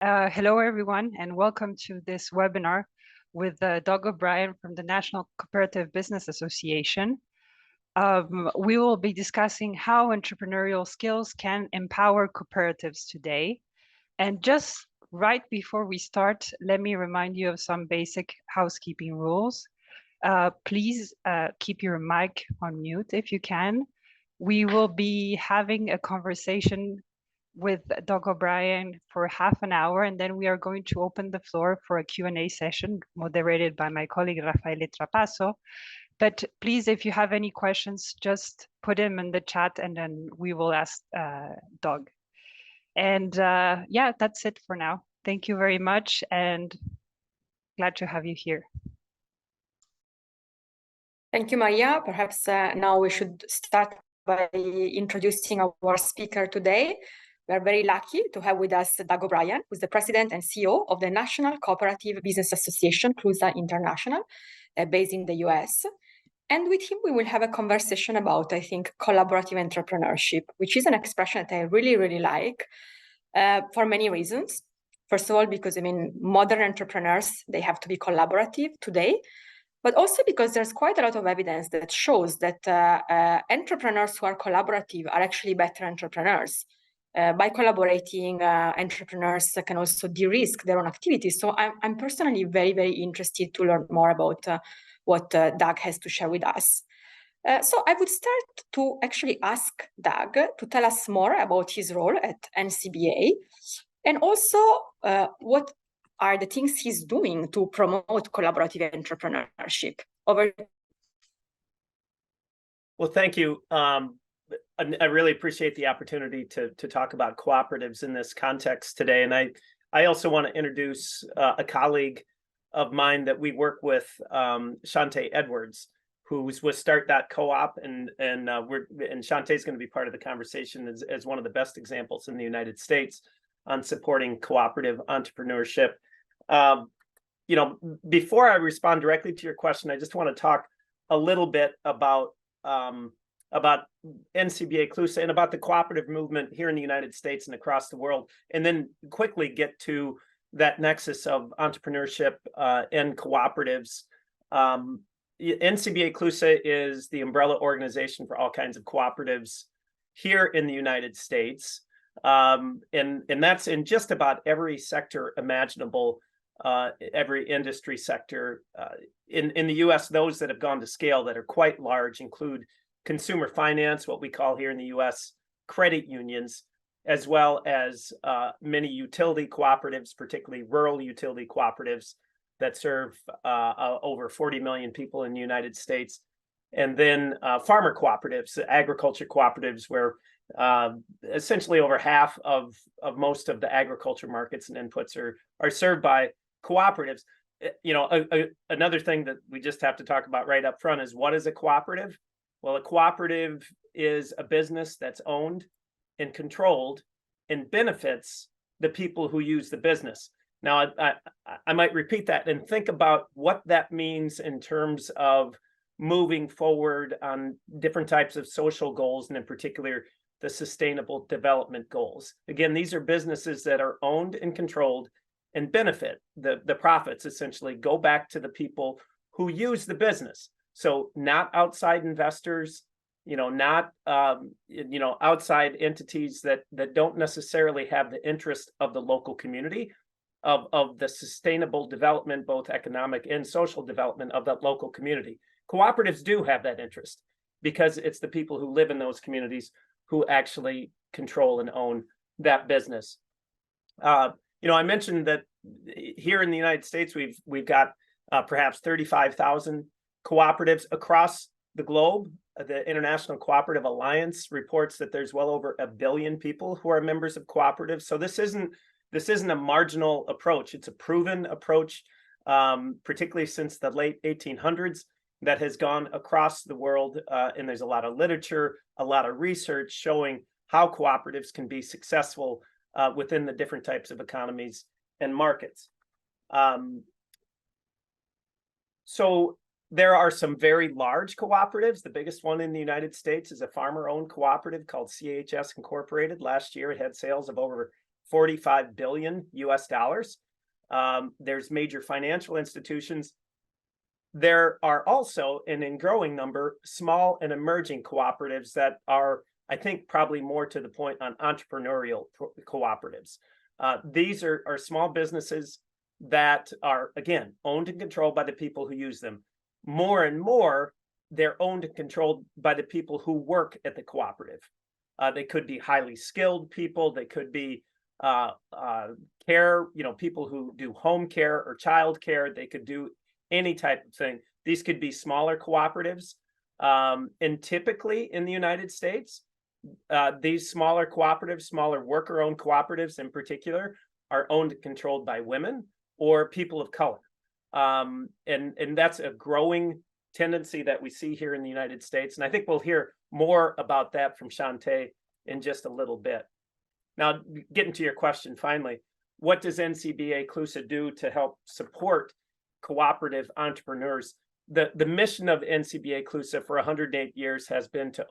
Hello, everyone, and welcome to this webinar with Doug O'Brien from the National Cooperative Business Association. We will be discussing how entrepreneurial skills can empower cooperatives today. And just right before we start, let me remind you of some basic housekeeping rules. Please keep your mic on mute if you can. We will be having a conversation with Doug O'Brien for half an hour, and then we are going to open the floor for a Q&A session moderated by my colleague Rafael Trapasso. But please, if you have any questions, just put them in the chat and then we will ask Doug. And yeah, that's it for now. Thank you very much and glad to have you here. Thank you, Maria. Perhaps now we should start by introducing our speaker today. We are very lucky to have with us Doug O'Brien, who's the President and CEO of the National Cooperative Business Association, CLUSA International, based in the US. And with him, we will have a conversation about, I think, collaborative entrepreneurship, which is an expression that I really, really like for many reasons. First of all, because, modern entrepreneurs, they have to be collaborative today, but also because there's quite a lot of evidence that shows that entrepreneurs who are collaborative are actually better entrepreneurs. By collaborating, entrepreneurs can also de-risk their own activities. So I'm personally very, very interested to learn more about what Doug has to share with us. So I would start to actually ask Doug to tell us more about his role at NCBA, and also what are the things he's doing to promote collaborative entrepreneurship. Over. Well, thank you. I really appreciate the opportunity to talk about cooperatives in this context today. And I also want to introduce a colleague of mine that we work with, Shante Edwards, who's with Start.coop, and Shante is going to be part of the conversation as one of the best examples in the United States on supporting cooperative entrepreneurship. Before I respond directly to your question, I just want to talk a little bit about NCBA CLUSA and about the cooperative movement here in the United States and across the world, and then quickly get to that nexus of entrepreneurship and cooperatives. NCBA CLUSA is the umbrella organization for all kinds of cooperatives here in the United States. And that's in just about every sector imaginable, every industry sector. In the US, those that have gone to scale that are quite large include consumer finance, what we call here in the US credit unions, as well as many utility cooperatives, particularly rural utility cooperatives that serve over 40 million people in the United States. And then farmer cooperatives, agriculture cooperatives, where essentially over half of most of the agriculture markets and inputs are served by cooperatives. Another thing that we just have to talk about right up front is, what is a cooperative? Well, a cooperative is a business that's owned and controlled and benefits the people who use the business. Now, I might repeat that and think about what that means in terms of moving forward on different types of social goals, and in particular, the sustainable development goals. Again, these are businesses that are owned and controlled and benefit. The profits essentially go back to the people who use the business. So not outside investors, not outside entities that don't necessarily have the interest of the local community, of the sustainable development, both economic and social development of that local community. Cooperatives do have that interest because it's the people who live in those communities who actually control and own that business. I mentioned that here in the United States, we've got perhaps 35,000 cooperatives across the globe. The International Cooperative Alliance reports that there's well over 1 billion people who are members of cooperatives. So this isn't a marginal approach. It's a proven approach, particularly since the late 1800s, that has gone across the world. And there's a lot of literature, a lot of research showing how cooperatives can be successful within the different types of economies and markets. So there are some very large cooperatives. The biggest one in the United States is a farmer-owned cooperative called CHS Incorporated. Last year, it had sales of over $45 billion US dollars. There's major financial institutions. There are also, and in growing number, small and emerging cooperatives that are, I think, probably more to the point on entrepreneurial cooperatives. These are small businesses that are, again, owned and controlled by the people who use them. More and more, they're owned and controlled by the people who work at the cooperative. They could be highly skilled people. They could be care, people who do home care or child care. They could do any type of thing. These could be smaller cooperatives. And typically in the United States, these smaller cooperatives, smaller worker-owned cooperatives in particular, are owned and controlled by women or people of color. And that's a growing tendency that we see here in the United States. And I think we'll hear more about that from Shante in just a little bit. Now, getting to your question finally, what does NCBA CLUSA do to help support cooperative entrepreneurs? The mission of NCBA CLUSA for 108 years has been to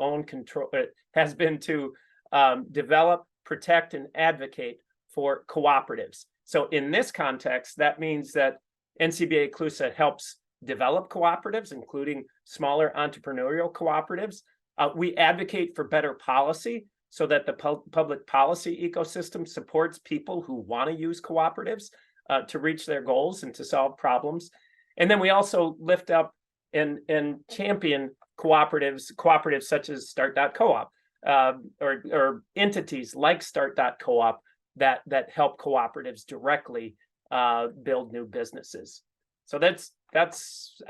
develop, protect, and advocate for cooperatives. So in this context, that means that NCBA CLUSA helps develop cooperatives, including smaller entrepreneurial cooperatives. We advocate for better policy so that the public policy ecosystem supports people who want to use cooperatives to reach their goals and to solve problems. And then we also lift up and champion cooperatives such as Start.coop, or entities like Start.coop that help cooperatives directly build new businesses. So I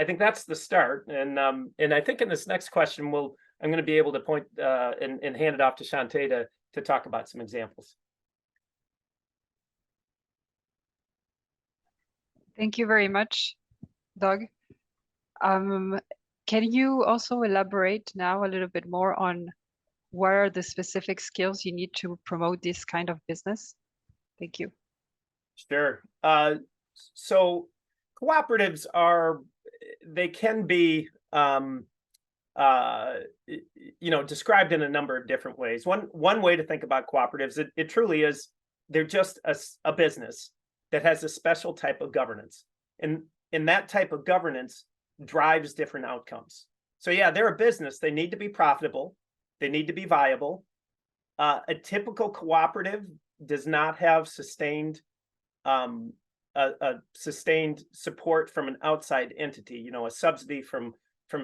think that's the start. And I think in this next question, I'm going to be able to point and hand it off to Shante to talk about some examples. Thank you very much, Doug. Can you also elaborate now a little bit more on what are the specific skills you need to promote this kind of business? Thank you. Sure. So cooperatives can be described in a number of different ways. One way to think about cooperatives, it truly is, they're just a business that has a special type of governance. And that type of governance drives different outcomes. So yeah, they're a business. They need to be profitable. They need to be viable. A typical cooperative does not have sustained support from an outside entity, a subsidy from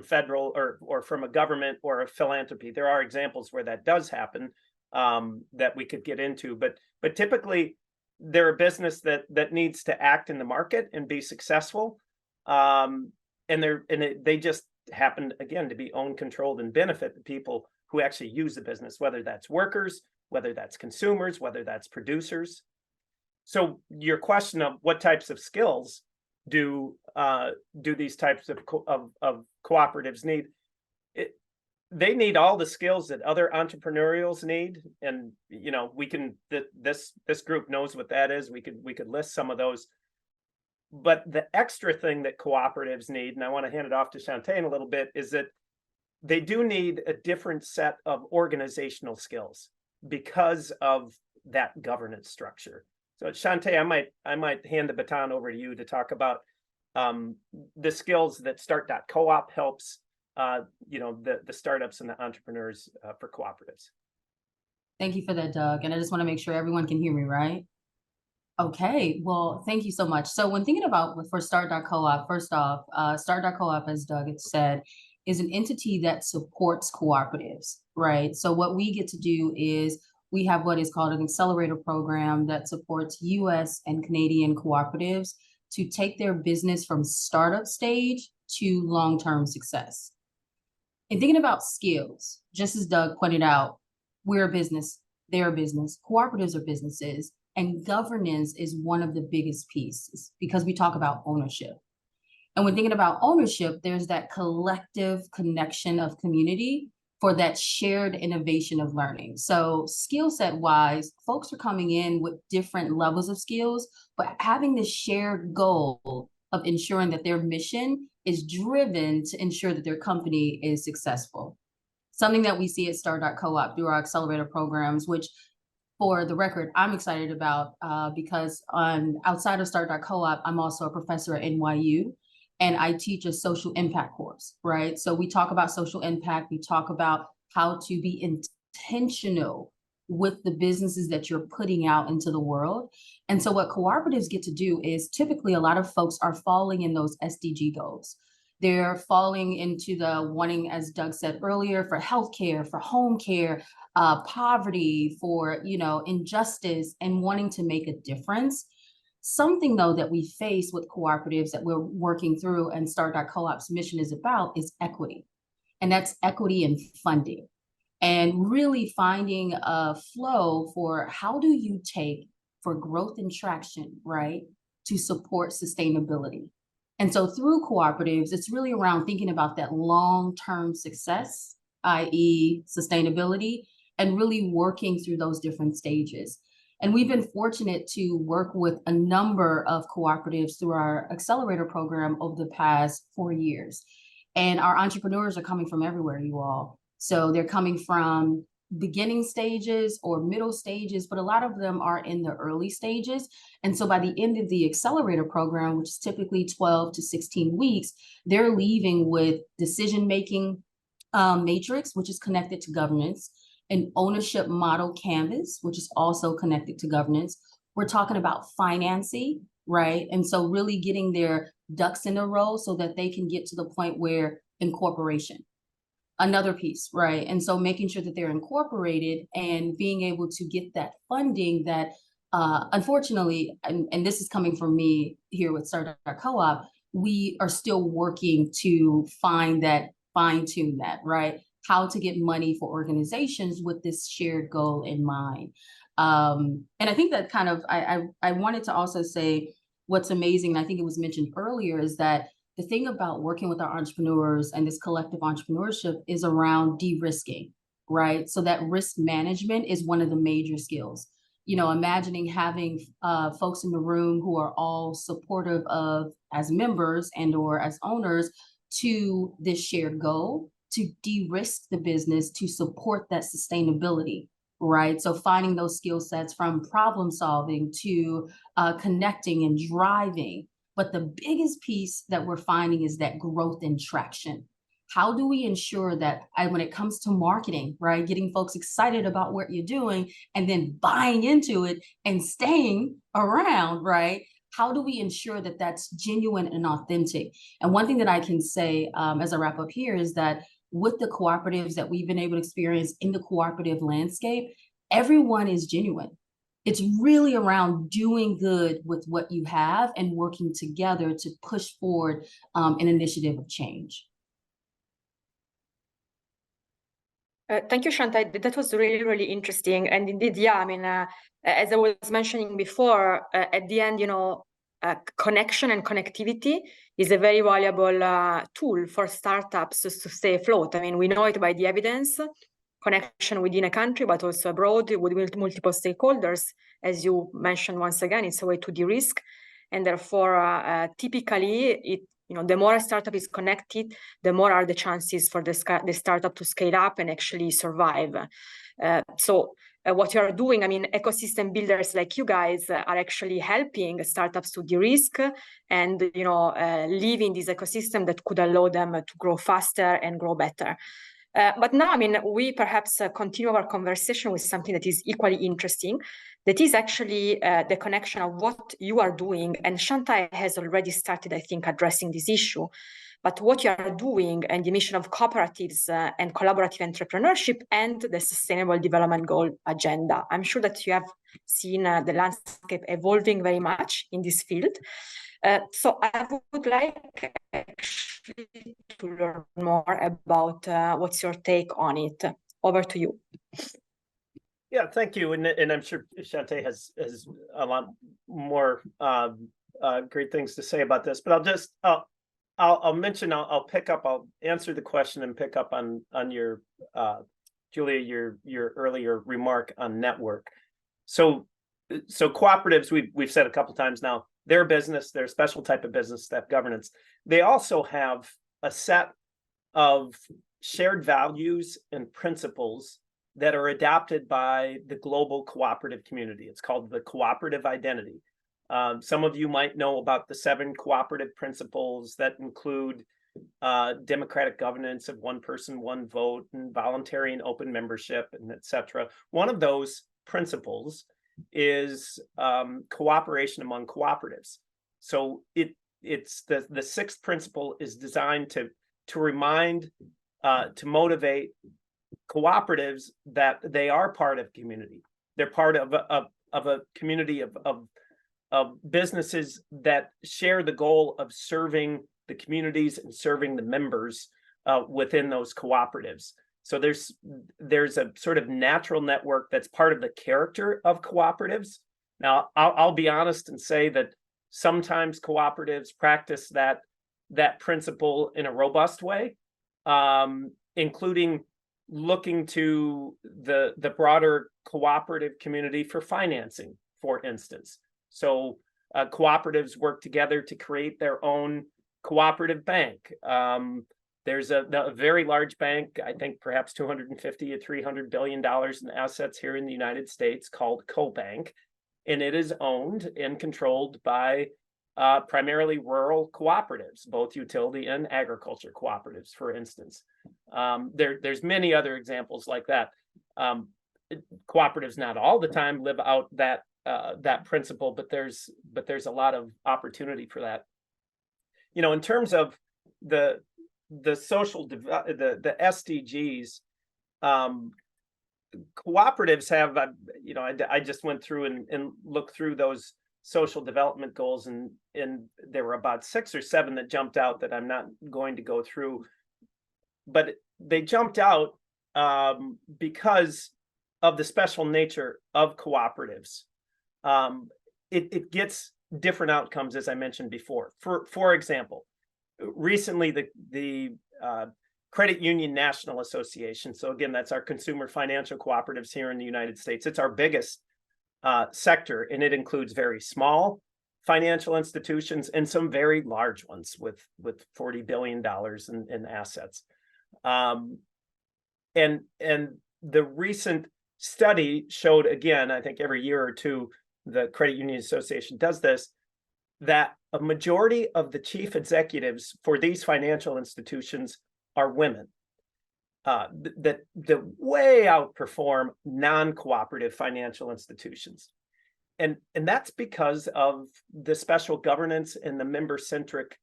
federal or from a government or a philanthropy. There are examples where that does happen that we could get into, but typically they're a business that needs to act in the market and be successful. They just happen, again, to be owned, controlled, and benefit the people who actually use the business, whether that's workers, whether that's consumers, whether that's producers. So your question of what types of skills do these types of cooperatives need? They need all the skills that other entrepreneurials need, and we can. This group knows what that is. We could list some of those. But the extra thing that cooperatives need, and I want to hand it off to Shante in a little bit, is that they do need a different set of organizational skills because of that governance structure. So Shante, I might hand the baton over to you to talk about the skills that Start.coop helps the startups and the entrepreneurs for cooperatives. Thank you for that, Doug. And I just want to make sure everyone can hear me, right? Okay, well, thank you so much. So when thinking about for Start.coop, first off, Start.coop, as Doug had said, is an entity that supports cooperatives, right? So what we get to do is we have what is called an accelerator program that supports US and Canadian cooperatives to take their business from startup stage to long-term success. And thinking about skills, just as Doug pointed out, we're a business, they're a business, cooperatives are businesses, and governance is one of the biggest pieces because we talk about ownership. And when thinking about ownership, there's that collective connection of community for that shared innovation of learning. So skill set wise, folks are coming in with different levels of skills, but having this shared goal of ensuring that their mission is driven to ensure that their company is successful. Something that we see at Start.coop through our accelerator programs, which for the record, I'm excited about because outside of Start.coop, I'm also a professor at NYU, and I teach a social impact course, right? So we talk about social impact. We talk about how to be intentional with the businesses that you're putting out into the world. And so what cooperatives get to do is typically a lot of folks are falling in those SDG goals. They're falling into the wanting, as Doug said earlier, for healthcare, for home care, poverty, for injustice, and wanting to make a difference. Something though that we face with cooperatives that we're working through, and Start.coop's mission is about, is equity, and that's equity in funding, and really finding a flow for how do you take for growth and traction, right, to support sustainability. And so through cooperatives, it's really around thinking about that long-term success, i.e. sustainability, and really working through those different stages. And we've been fortunate to work with a number of cooperatives through our accelerator program over the past 4 years. And our entrepreneurs are coming from everywhere, you all. So they're coming from beginning stages or middle stages, but a lot of them are in the early stages. And so by the end of the accelerator program, which is typically 12 to 16 weeks, they're leaving with decision-making matrix, which is connected to governance, an ownership model canvas, which is also connected to governance. We're talking about financing, right? And so really getting their ducks in a row so that they can get to the point where incorporation, another piece, right? And so making sure that they're incorporated and being able to get that funding that, unfortunately, and this is coming from me here with Start.coop, we are still working to find that, fine-tune that, right? How to get money for organizations with this shared goal in mind. And I think that kind of, I wanted to also say what's amazing, and I think it was mentioned earlier, is that the thing about working with our entrepreneurs and this collective entrepreneurship is around de-risking, right? So that risk management is one of the major skills. Imagining having folks in the room who are all supportive of, as members and or as owners, to this shared goal, to de-risk the business, to support that sustainability, right? So finding those skill sets from problem solving to connecting and driving. But the biggest piece that we're finding is that growth and traction. How do we ensure that when it comes to marketing, right, getting folks excited about what you're doing and then buying into it and staying around, right? How do we ensure that that's genuine and authentic? And one thing that I can say as I wrap up here is that with the cooperatives that we've been able to experience in the cooperative landscape, everyone is genuine. It's really around doing good with what you have and working together to push forward an initiative of change. Thank you, Shantai. That was really, really interesting. And indeed, yeah, I mean, as I was mentioning before, at the end, connection and connectivity is a very valuable tool for startups to stay afloat. I mean, we know it by the evidence, connection within a country, but also abroad with multiple stakeholders. As you mentioned, once again, it's a way to de-risk. And therefore, typically, the more a startup is connected, the more are the chances for the startup to scale up and actually survive. So what you are doing, I mean, ecosystem builders like you guys are actually helping startups to de-risk and, live in this ecosystem that could allow them to grow faster and grow better. But now, I mean, we perhaps continue our conversation with something that is equally interesting. That is actually the connection of what you are doing. And Shantai has already started, I think, addressing this issue. But what you are doing and the mission of cooperatives and collaborative entrepreneurship and the Sustainable Development Goal agenda. I'm sure that you have seen the landscape evolving very much in this field. So I would like actually to learn more about what's your take on it. Over to you. Yeah, thank you. And I'm sure Shantai has a lot more great things to say about this. But I'll mention, I'll pick up, I'll answer the question and pick up on your Julia, your earlier remark on network. So cooperatives, we've said a couple of times now, they're a business, they're a special type of business that have governance. They also have a set of shared values and principles that are adopted by the global cooperative community. It's called the cooperative identity. Some of you might know about the 7 cooperative principles that include democratic governance of one person, one vote, and voluntary and open membership, and etc. One of those principles is cooperation among cooperatives. So it's the 6th principle is designed to remind, to motivate cooperatives that they are part of community. They're part of a community of businesses that share the goal of serving the communities and serving the members within those cooperatives. So there's a sort of natural network that's part of the character of cooperatives. Now, I'll be honest and say that sometimes cooperatives practice that principle in a robust way, including looking to the broader cooperative community for financing, for instance. So cooperatives work together to create their own cooperative bank. There's a very large bank, I think perhaps $250 to $300 billion in assets here in the United States, called CoBank, and it is owned and controlled by primarily rural cooperatives, both utility and agriculture cooperatives, for instance. There's many other examples like that. Cooperatives not all the time live out that principle, but there's a lot of opportunity for that. You know, in terms of the social the SDGs, cooperatives have, you know, I just went through and looked through those social development goals, and there were about 6 or 7 that jumped out that I'm not going to go through, but they jumped out because of the special nature of cooperatives. It gets different outcomes, as I mentioned before. For example, recently the Credit Union National Association, so again, that's our consumer financial cooperatives here in the United States. It's our biggest sector, and it includes very small financial institutions and some very large ones with $40 billion in assets. And the recent study showed, again, I think every year or two, the Credit Union Association does this, that a majority of the chief executives for these financial institutions are women, that way outperform non-cooperative financial institutions. And that's because of the special governance and the member-centric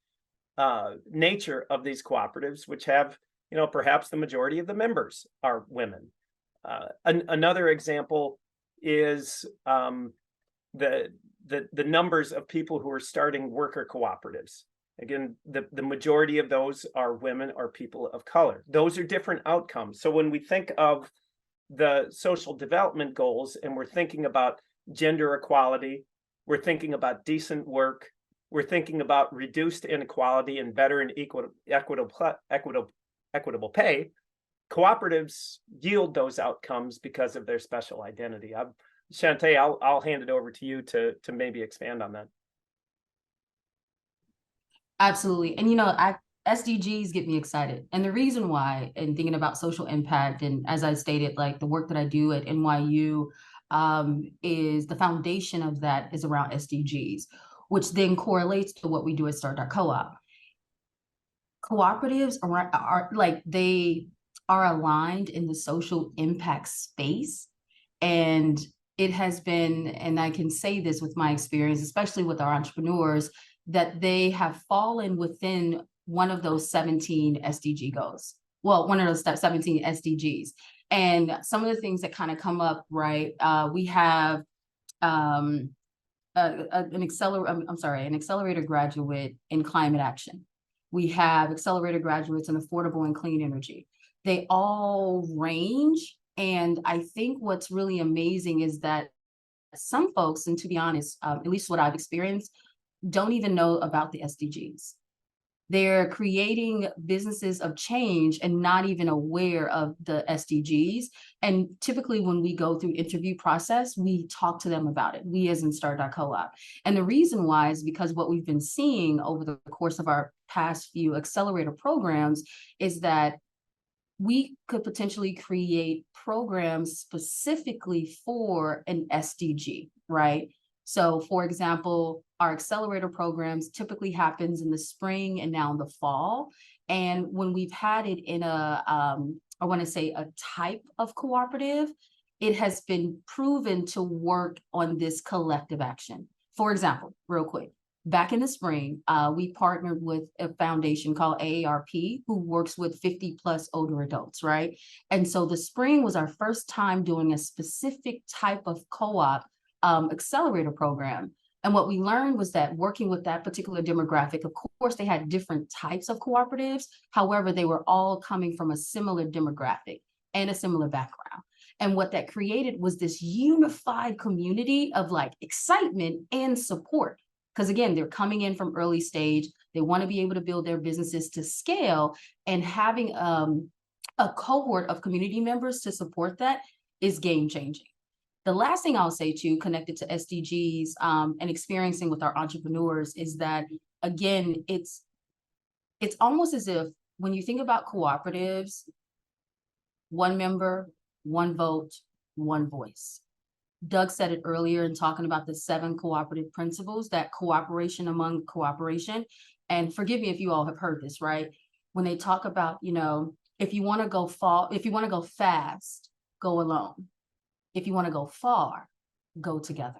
nature of these cooperatives, which have, you know, perhaps the majority of the members are women. Another example is the numbers of people who are starting worker cooperatives. Again, the majority of those are women or people of color. Those are different outcomes. So when we think of the social development goals and we're thinking about gender equality, we're thinking about decent work, we're thinking about reduced inequality and better and equitable pay, cooperatives yield those outcomes because of their special identity. Shantae, I'll hand it over to you to maybe expand on that. Absolutely. And, you know, SDGs get me excited. And the reason why, and thinking about social impact, and as I stated, like the work that I do at NYU is the foundation of that is around SDGs, which then correlates to what we do at Start.coop. Cooperatives are like, they are aligned in the social impact space. And it has been, and I can say this with my experience, especially with our entrepreneurs, that they have fallen within one of those 17 SDG goals. Well, one of those 17 SDGs. And some of the things that kind of come up, right? We have an accelerator graduate in climate action. We have accelerator graduates in affordable and clean energy. They all range. And I think what's really amazing is that some folks, and to be honest, at least what I've experienced, don't even know about the SDGs. They're creating businesses of change and not even aware of the SDGs. And typically when we go through interview process, we talk to them about it, we as in Start.coop. And the reason why is because what we've been seeing over the course of our past few accelerator programs is that we could potentially create programs specifically for an SDG, right? So for example, our accelerator programs typically happens in the spring and now in the fall. And when we've had it in a, I want to say a type of cooperative, it has been proven to work on this collective action. For example, real quick, back in the spring, we partnered with a foundation called AARP, who works with 50 plus older adults, right? And so the spring was our first time doing a specific type of co-op accelerator program. And what we learned was that working with that particular demographic, of course, they had different types of cooperatives. However, they were all coming from a similar demographic and a similar background. And what that created was this unified community of like excitement and support. Because again, they're coming in from early stage. They want to be able to build their businesses to scale, and having a cohort of community members to support that is game changing. The last thing I'll say too, connected to SDGs and experiencing with our entrepreneurs, is that, again, it's almost as if when you think about cooperatives, one member, one vote, one voice. Doug said it earlier in talking about the 7 cooperative principles, that cooperation among cooperation. And forgive me if you all have heard this, right? When they talk about, you know, if you want to go fast, go alone. If you want to go far, go together.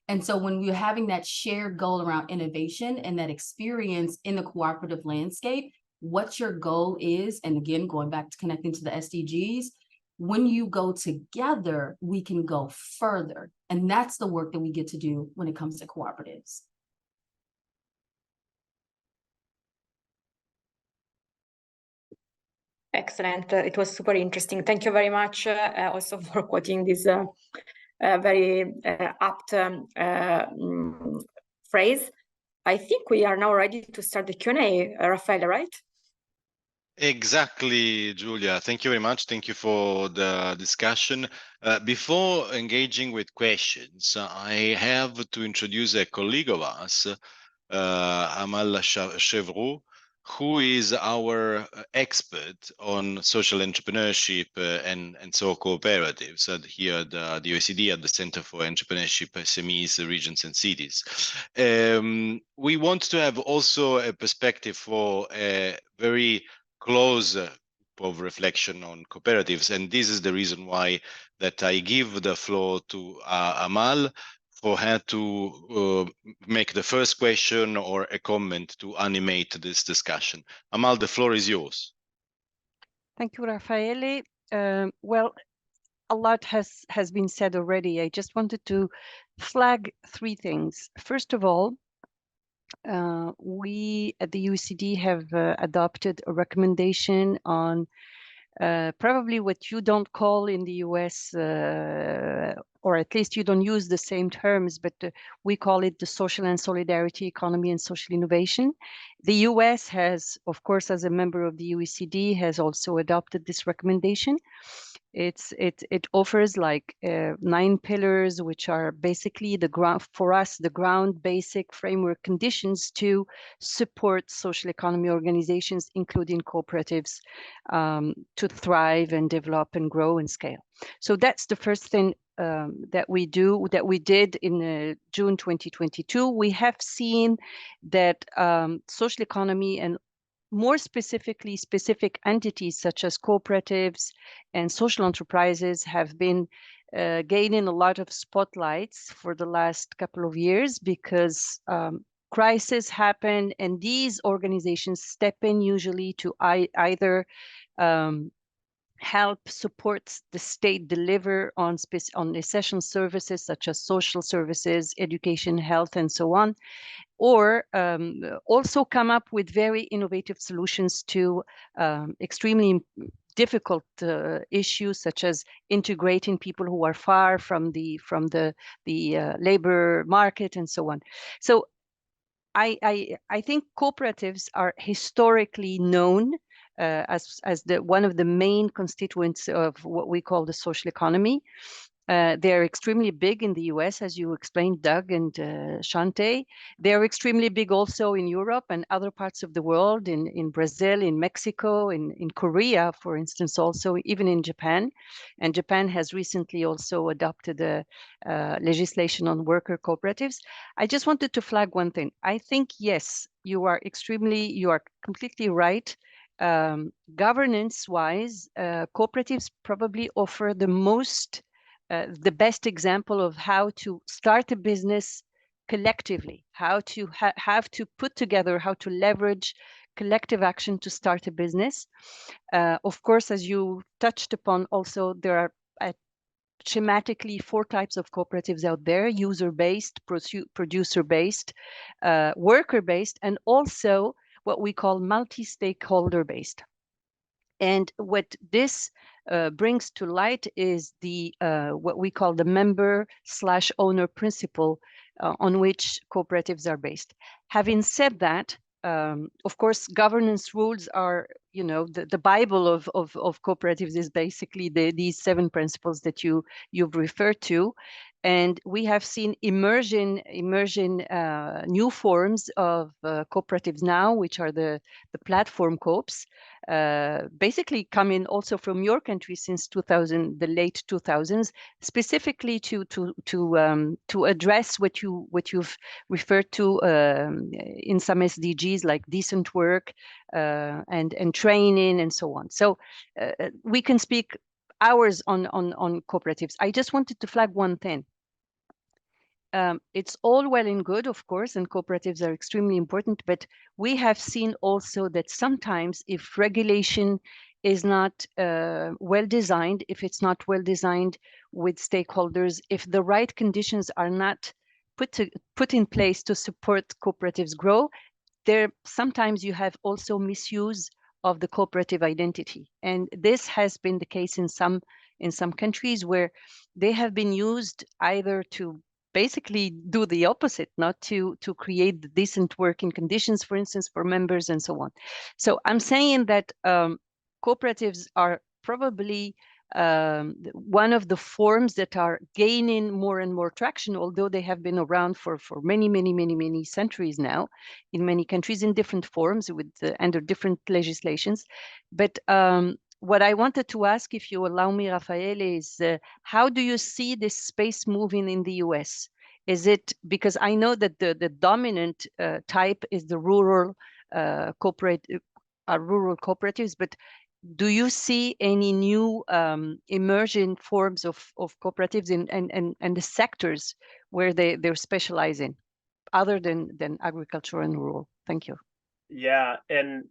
And so when we're having that shared goal around innovation and that experience in the cooperative landscape, what your goal is, and again, going back to connecting to the SDGs, when you go together, we can go further. And that's the work that we get to do when it comes to cooperatives. Excellent. It was super interesting. Thank you very much also for quoting this very apt phrase. I think we are now ready to start the Q&A, Raffaele, right? Exactly, Julia. Thank you very much. Thank you for the discussion. Before engaging with questions, I have to introduce a colleague of us, Amal Chevroux, who is our expert on social entrepreneurship and so cooperatives here at the OECD at the Center for Entrepreneurship, SMEs, Regions and Cities. We want to have also a perspective for a very close of reflection on cooperatives, and this is the reason why that I give the floor to Amal for her to make the first question or a comment to animate this discussion. Amal, the floor is yours. Thank you, Raffaele. Well, a lot has been said already. I just wanted to flag 3 things. First of all, we at the OECD have adopted a recommendation on probably what you don't call in the US, or at least you don't use the same terms, but we call it the social and solidarity economy and social innovation. The US has, of course, as a member of the OECD, has also adopted this recommendation. It offers like 9 pillars, which are basically the ground for us, the ground basic framework conditions to support social economy organizations, including cooperatives, to thrive and develop and grow and scale. So that's the first thing that we did in June 2022. We have seen that social economy and more specifically, specific entities such as cooperatives and social enterprises have been gaining a lot of spotlights for the last couple of years because crises happen and these organizations step in usually to either help support the state deliver on essential services such as social services, education, health, and so on, or also come up with very innovative solutions to extremely difficult issues such as integrating people who are far from the labor market and so on. So I think cooperatives are historically known as one of the main constituents of what we call the social economy. They're extremely big in the US, as you explained, Doug and Shante. They're extremely big also in Europe and other parts of the world, in Brazil, in Mexico, in Korea, for instance, also even in Japan. And Japan has recently also adopted a legislation on worker cooperatives. I just wanted to flag one thing. I think, yes, you are completely right. Governance-wise, cooperatives probably offer the best example of how to start a business collectively, how to have to put together, how to leverage collective action to start a business. Of course, as you touched upon, also there are schematically 4 types of cooperatives out there: user-based, producer-based, worker-based, and also what we call multi-stakeholder-based. And what this brings to light is the what we call the member/owner principle on which cooperatives are based. Having said that, of course, governance rules are, the Bible of cooperatives is basically these 7 principles that you've referred to. And we have seen emerging new forms of cooperatives now, which are the platform coops, basically coming also from your country since the late 2000s, specifically to address what you've referred to in some SDGs, like decent work and training and so on. So we can speak hours on cooperatives. I just wanted to flag one thing. It's all well and good, of course, and cooperatives are extremely important, but we have seen also that sometimes if regulation is not well designed, if it's not well designed with stakeholders, if the right conditions are not put in place to support cooperatives grow, sometimes you have also misuse of the cooperative identity. And this has been the case in some countries where they have been used either to basically do the opposite, not to create decent working conditions, for instance, for members and so on. So I'm saying that cooperatives are probably one of the forms that are gaining more and more traction, although they have been around for many centuries now, in many countries in different forms under different legislations. But what I wanted to ask, if you allow me, Raffaele, is how do you see this space moving in the US? Is it because I know that the dominant type is the rural rural cooperatives, but do you see any new emerging forms of cooperatives and the sectors where they're specializing, other than agriculture and rural? Thank you. Yeah, and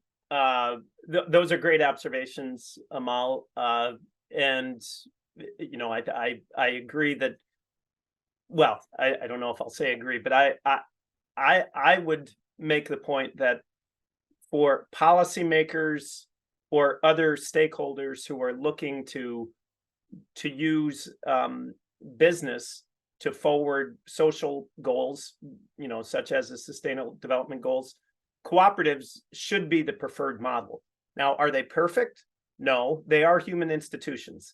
those are great observations, Amal. And I agree that. Well, I don't know if I'll say agree, but I would make the point that for policymakers or other stakeholders who are looking to use business to forward social goals, such as the Sustainable Development Goals, cooperatives should be the preferred model. Now, are they perfect? No, they are human institutions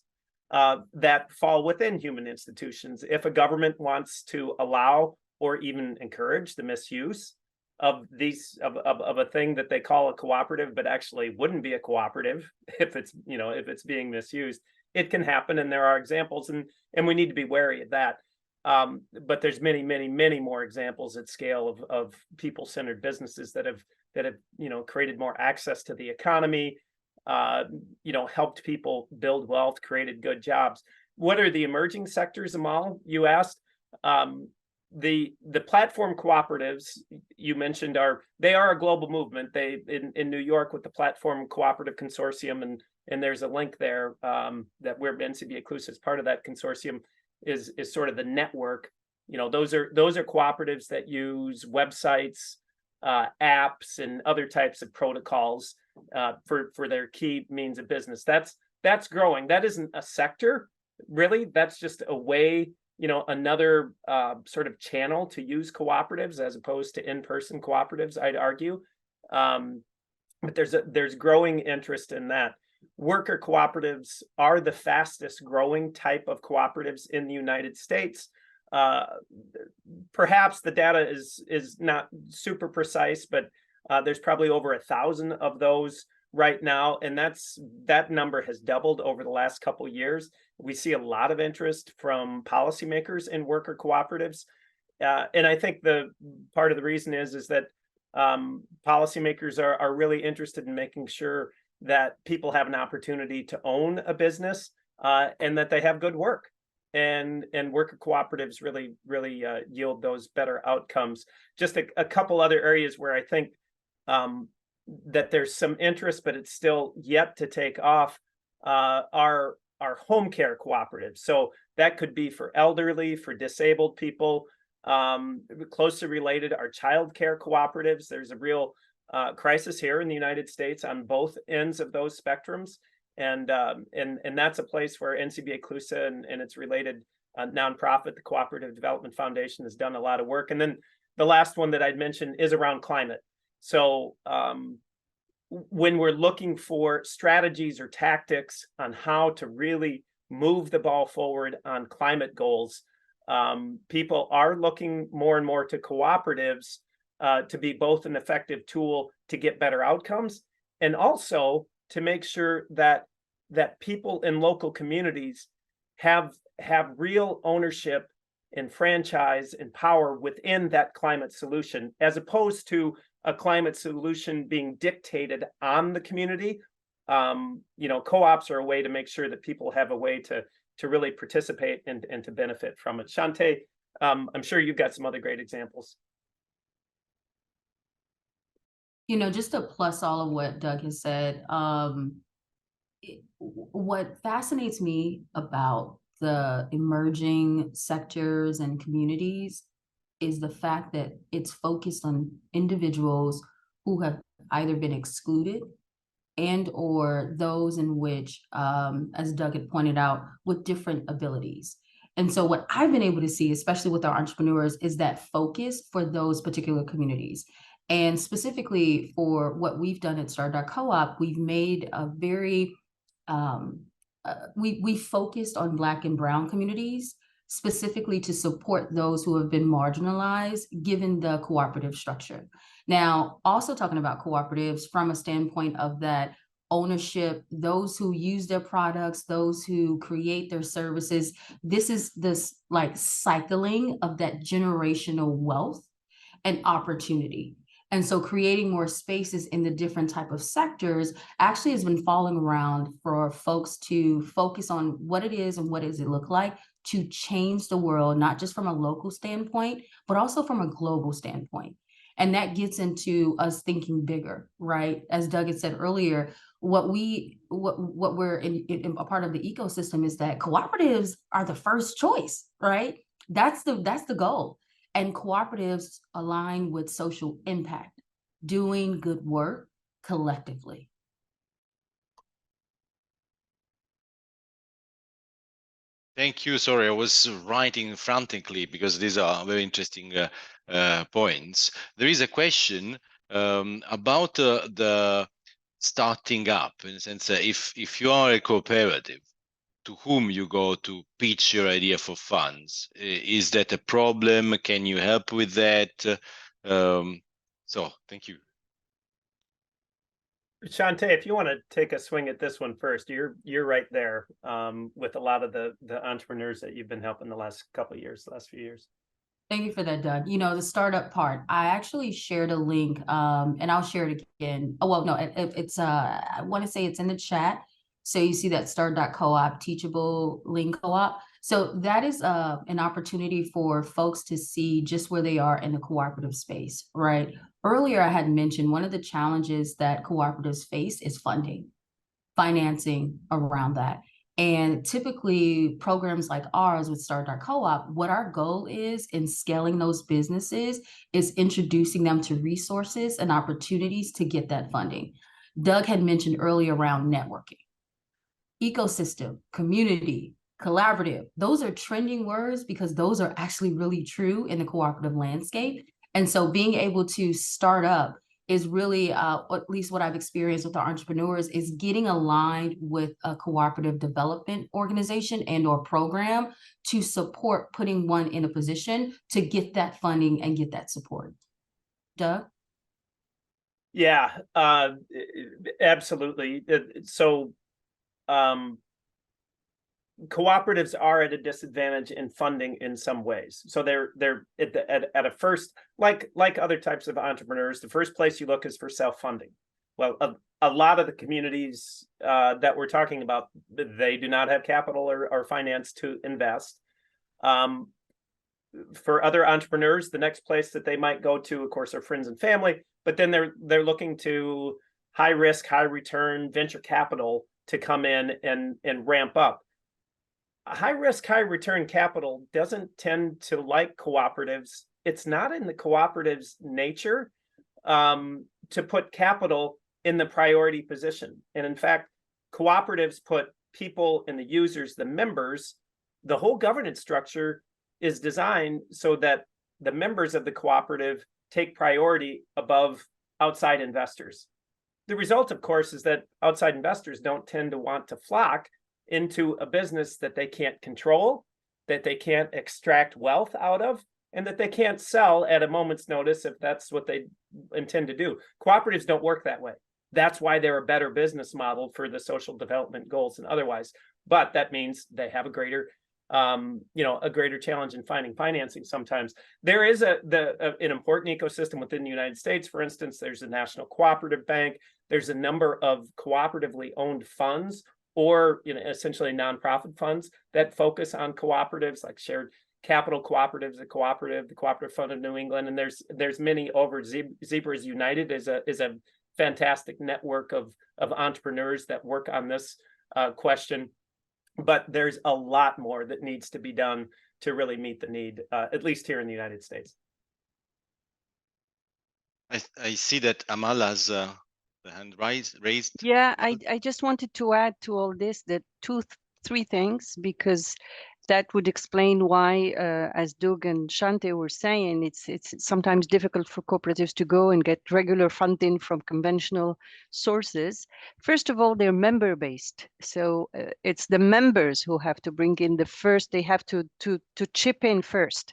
that fall within human institutions. If a government wants to allow or even encourage the misuse of a thing that they call a cooperative, but actually wouldn't be a cooperative if it's being misused, it can happen, and there are examples, and we need to be wary of that. But there's many more examples at scale of people-centered businesses that have created more access to the economy, helped people build wealth, created good jobs. What are the emerging sectors, Amal? You asked. The platform cooperatives you mentioned are a global movement. They in New York with the Platform Cooperative Consortium, and there's a link there that where NCBA CLUSA is part of that consortium, is sort of the network. Those are cooperatives that use websites, apps, and other types of protocols for their key means of business. That's growing. That isn't a sector, really. That's just a way, another sort of channel to use cooperatives as opposed to in-person cooperatives, I'd argue. But there's growing interest in that. worker cooperatives are the fastest growing type of cooperatives in the United States. Perhaps the data is not super precise, but there's probably over 1,000 of those right now, and that number has doubled over the last couple of years. We see a lot of interest from policymakers in worker cooperatives, and I think the part of the reason is that policymakers are really interested in making sure that people have an opportunity to own a business and that they have good work. And worker cooperatives really yield those better outcomes. Just a couple other areas where I think that there's some interest, but it's still yet to take off, are home care cooperatives. So that could be for elderly, for disabled people. Closely related are child care cooperatives. There's a real crisis here in the United States on both ends of those spectrums. And that's a place where NCBA CLUSA and its related nonprofit, the Cooperative Development Foundation, has done a lot of work. And then the last one that I'd mention is around climate. So when we're looking for strategies or tactics on how to really move the ball forward on climate goals, people are looking more and more to cooperatives to be both an effective tool to get better outcomes, and also to make sure that people in local communities have real ownership and franchise and power within that climate solution, as opposed to a climate solution being dictated on the community. Co-ops are a way to make sure that people have a way to really participate and to benefit from it. Shante, I'm sure you've got some other great examples. Just to plus all of what Doug has said, what fascinates me about the emerging sectors and communities is the fact that it's focused on individuals who have either been excluded and or those in which, as Doug had pointed out, with different abilities. And so what I've been able to see, especially with our entrepreneurs, is that focus for those particular communities. And specifically for what we've done at Start.coop, we've made a very, we focused on Black and Brown communities, specifically to support those who have been marginalized given the cooperative structure. Now, also talking about cooperatives from a standpoint of that ownership, those who use their products, those who create their services, this is this like cycling of that generational wealth and opportunity. And so creating more spaces in the different type of sectors actually has been falling around for folks to focus on what it is and what does it look like to change the world, not just from a local standpoint, but also from a global standpoint. And that gets into us thinking bigger, right? As Doug had said earlier, what we're in a part of the ecosystem is that cooperatives are the first choice, right? That's the goal. And cooperatives align with social impact, doing good work collectively. Thank you. Sorry, I was writing frantically because these are very interesting points. There is a question about the starting up, in the sense that if you are a cooperative, to whom you go to pitch your idea for funds? Is that a problem? Can you help with that? So thank you. Shante, if you want to take a swing at this one first, you're right there with a lot of the entrepreneurs that you've been helping the last couple of years, the last few years. Thank you for that, Doug. The startup part, I actually shared a link and I'll share it again. Oh, well, no, it's I want to say it's in the chat. So you see that Start.coop teachable link co-op. So that is an opportunity for folks to see just where they are in the cooperative space, right? Earlier, I had mentioned one of the challenges that cooperatives face is financing around that. And typically programs like ours with Start.coop, what our goal is in scaling those businesses is introducing them to resources and opportunities to get that funding. Doug had mentioned earlier around networking. Ecosystem, community, collaborative, those are trending words because those are actually really true in the cooperative landscape. And so being able to start up is really, at least what I've experienced with our entrepreneurs, is getting aligned with a cooperative development organization and or program to support putting one in a position to get that funding and get that support. Doug? Yeah, absolutely. So cooperatives are at a disadvantage in funding in some ways. So they're at a first, like other types of entrepreneurs, the first place you look is for self-funding. Well, a lot of the communities that we're talking about, they do not have capital or finance to invest. For other entrepreneurs, the next place that they might go to, of course, are friends and family, but then they're looking to high risk, high return venture capital to come in and ramp up. High risk, high return capital doesn't tend to like cooperatives. It's not in the cooperative's nature to put capital in the priority position. And in fact, cooperatives put people and the users, the members, the whole governance structure is designed so that the members of the cooperative take priority above outside investors. The result, of course, is that outside investors don't tend to want to flock into a business that they can't control, that they can't extract wealth out of, and that they can't sell at a moment's notice if that's what they intend to do. Cooperatives don't work that way. That's why they're a better business model for the social development goals and otherwise. But that means they have a greater a greater challenge in finding financing sometimes. There is an important ecosystem within the United States. For instance, there's a national cooperative bank. There's a number of cooperatively owned funds or essentially nonprofit funds that focus on cooperatives, like Shared Capital Cooperatives, the Cooperative Fund of New England, and there's many over. Zebras United is a fantastic network of entrepreneurs that work on this question. But there's a lot more that needs to be done to really meet the need, at least here in the United States. I see that Amal has the hand raised. Yeah, I just wanted to add to all this that three things, because that would explain why, as Doug and Shante were saying, it's sometimes difficult for cooperatives to go and get regular funding from conventional sources. First of all, they're member-based, so it's the members who have to bring in they have to chip in first.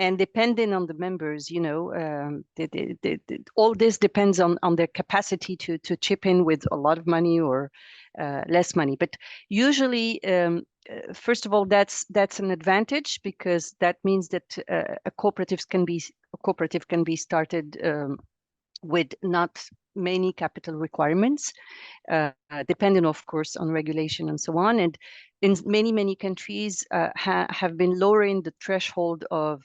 And depending on the members, all this depends on their capacity to chip in with a lot of money or less money. But usually, first of all, that's an advantage, because that means that a cooperative can be started with not many capital requirements, depending, of course, on regulation and so on. And in many countries have been lowering the threshold of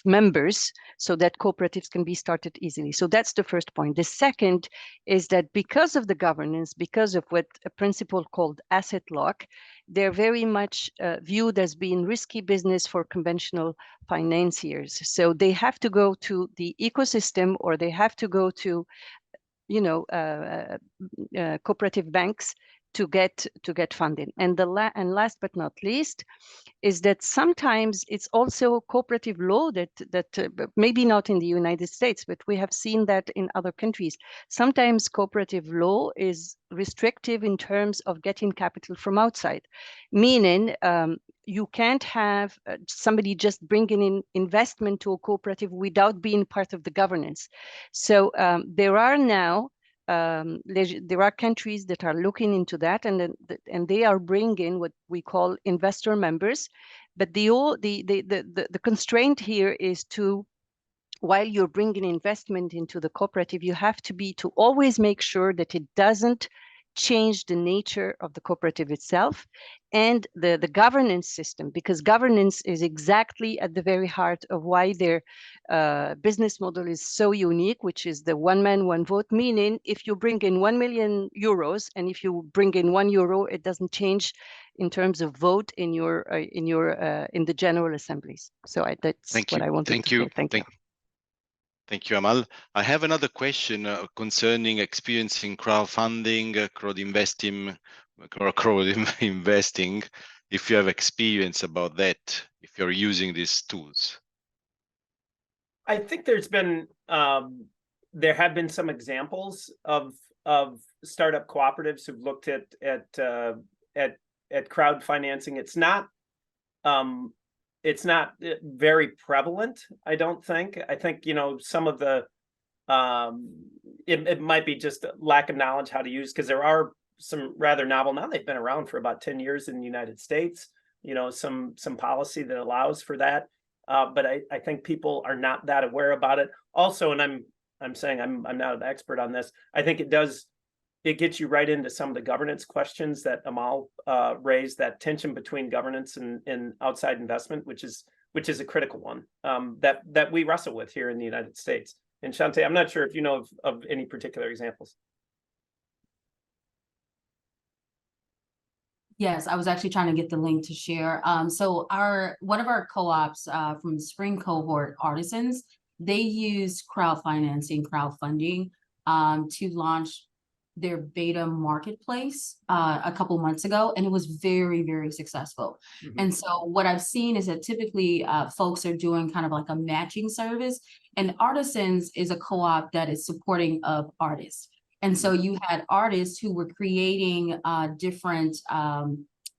members so that cooperatives can be started easily. So that's the first point. The second is that because of the governance, because of what a principle called asset lock, they're very much viewed as being risky business for conventional financiers. So they have to go to the ecosystem, or they have to go to cooperative banks to get funding. And last but not least is that sometimes it's also cooperative law that maybe not in the United States, but we have seen that in other countries. Sometimes cooperative law is restrictive in terms of getting capital from outside, meaning you can't have somebody just bringing in investment to a cooperative without being part of the governance. So there are now there are countries that are looking into that, and they are bringing what we call investor members. But the constraint here is to, while you're bringing investment into the cooperative, you have to always make sure that it doesn't change the nature of the cooperative itself and the governance system, because governance is exactly at the very heart of why their business model is so unique, which is the one man, one vote, meaning if you bring in 1 million euros and if you bring in €1, it doesn't change in terms of vote in the general assemblies. So that's what I wanted to say. Thank you. Thank you, Amal. I have another question concerning experiencing crowdfunding, crowd investing. If you have experience about that, if you're using these tools. I think there's been there have been some examples of startup cooperatives who've looked at crowd financing. It's not very prevalent, I don't think. I think, you know, some of the it might be just a lack of knowledge how to use, because there are some rather novel, now they've been around for about 10 years in the United States, you know, some policy that allows for that. But I think people are not that aware about it. Also, and I'm saying I'm not an expert on this, I think it gets you right into some of the governance questions that Amal raised, that tension between governance and outside investment, which is a critical one that we wrestle with here in the United States. And Shante, I'm not sure if you know of any particular examples. Yes, I was actually trying to get the link to share. So one of our co-ops from the spring cohort, Artisans, they used crowdfunding to launch their beta marketplace a couple months ago, and it was very, very successful. Mm-hmm. And so what I've seen is that typically folks are doing kind of like a matching service, and Artisans is a co-op that is supporting of artists. And so you had artists who were creating different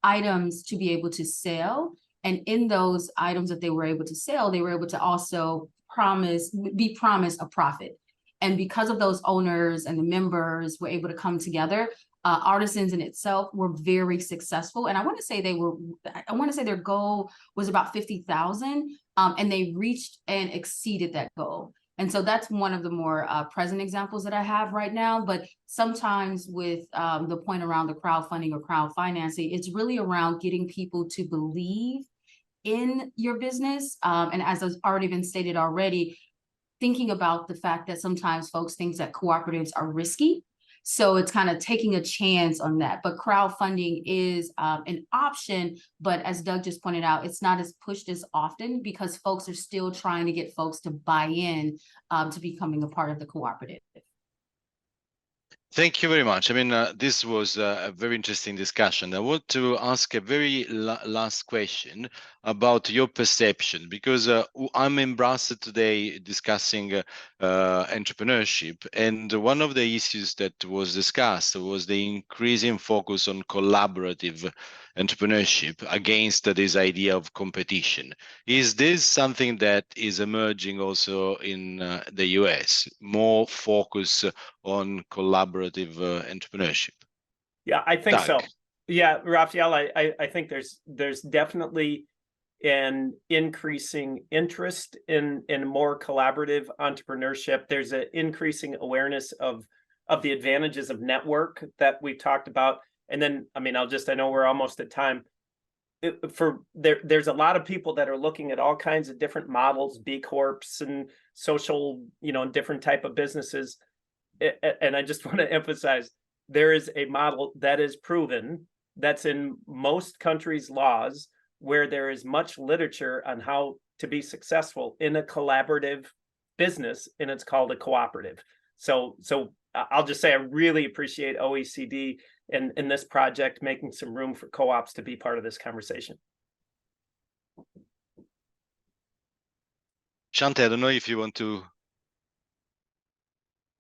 items to be able to sell. And in those items that they were able to sell, they were able to also be promised a profit. And because of those owners and the members were able to come together, Artisans in itself were very successful. And I want to say their goal was about 50,000, and they reached and exceeded that goal. And so that's one of the more present examples that I have right now. But sometimes with the point around the crowdfunding or crowd financing, it's really around getting people to believe in your business. And as has already been stated already, thinking about the fact that sometimes folks think that cooperatives are risky. So it's kind of taking a chance on that. But crowdfunding is an option. But as Doug just pointed out, it's not as pushed as often because folks are still trying to get folks to buy in to becoming a part of the cooperative. Thank you very much. I mean, this was a very interesting discussion. I want to ask a very last question about your perception, because I'm in Brussels today discussing entrepreneurship, and one of the issues that was discussed was the increasing focus on collaborative entrepreneurship against this idea of competition. Is this something that is emerging also in the US, more focus on collaborative entrepreneurship? Yeah, I think Doug. so. Yeah, Raphael, I think there's definitely an increasing interest in more collaborative entrepreneurship. There's an increasing awareness of the advantages of network that we've talked about. And then, I mean, I know we're almost at time. There's a lot of people that are looking at all kinds of different models, B Corps and social, you know, different type of businesses. And I just want to emphasize, there is a model that is proven, that's in most countries' laws, where there is much literature on how to be successful in a collaborative business, and it's called a cooperative. So I'll just say I really appreciate OECD and in this project making some room for co-ops to be part of this conversation. Shante, I don't know if you want to.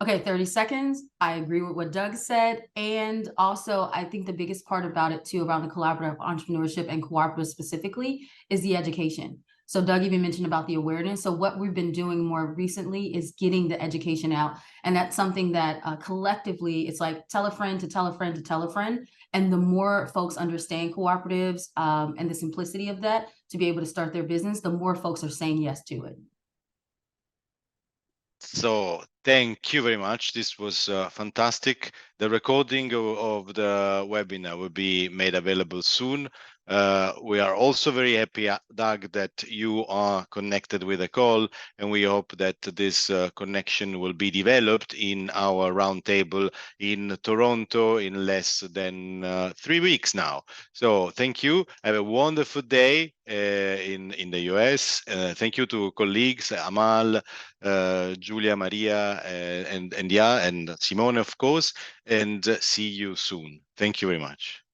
Okay, 30 seconds. I agree with what Doug said. And also, I think the biggest part about it too, around the collaborative entrepreneurship and cooperative specifically, is the education. So Doug even mentioned about the awareness. So what we've been doing more recently is getting the education out. And that's something that collectively, it's like tell a friend to tell a friend to tell a friend. And the more folks understand cooperatives and the simplicity of that to be able to start their business, the more folks are saying yes to it. So thank you very much. This was fantastic. The recording of the webinar will be made available soon. We are also very happy, Doug, that you are connected with the call, and we hope that this connection will be developed in our roundtable in Toronto in less than 3 weeks now. So thank you. Have a wonderful day in the US. Thank you to colleagues, Amal, Julia, Maria, and Simone, of course, and see you soon. Thank you very much.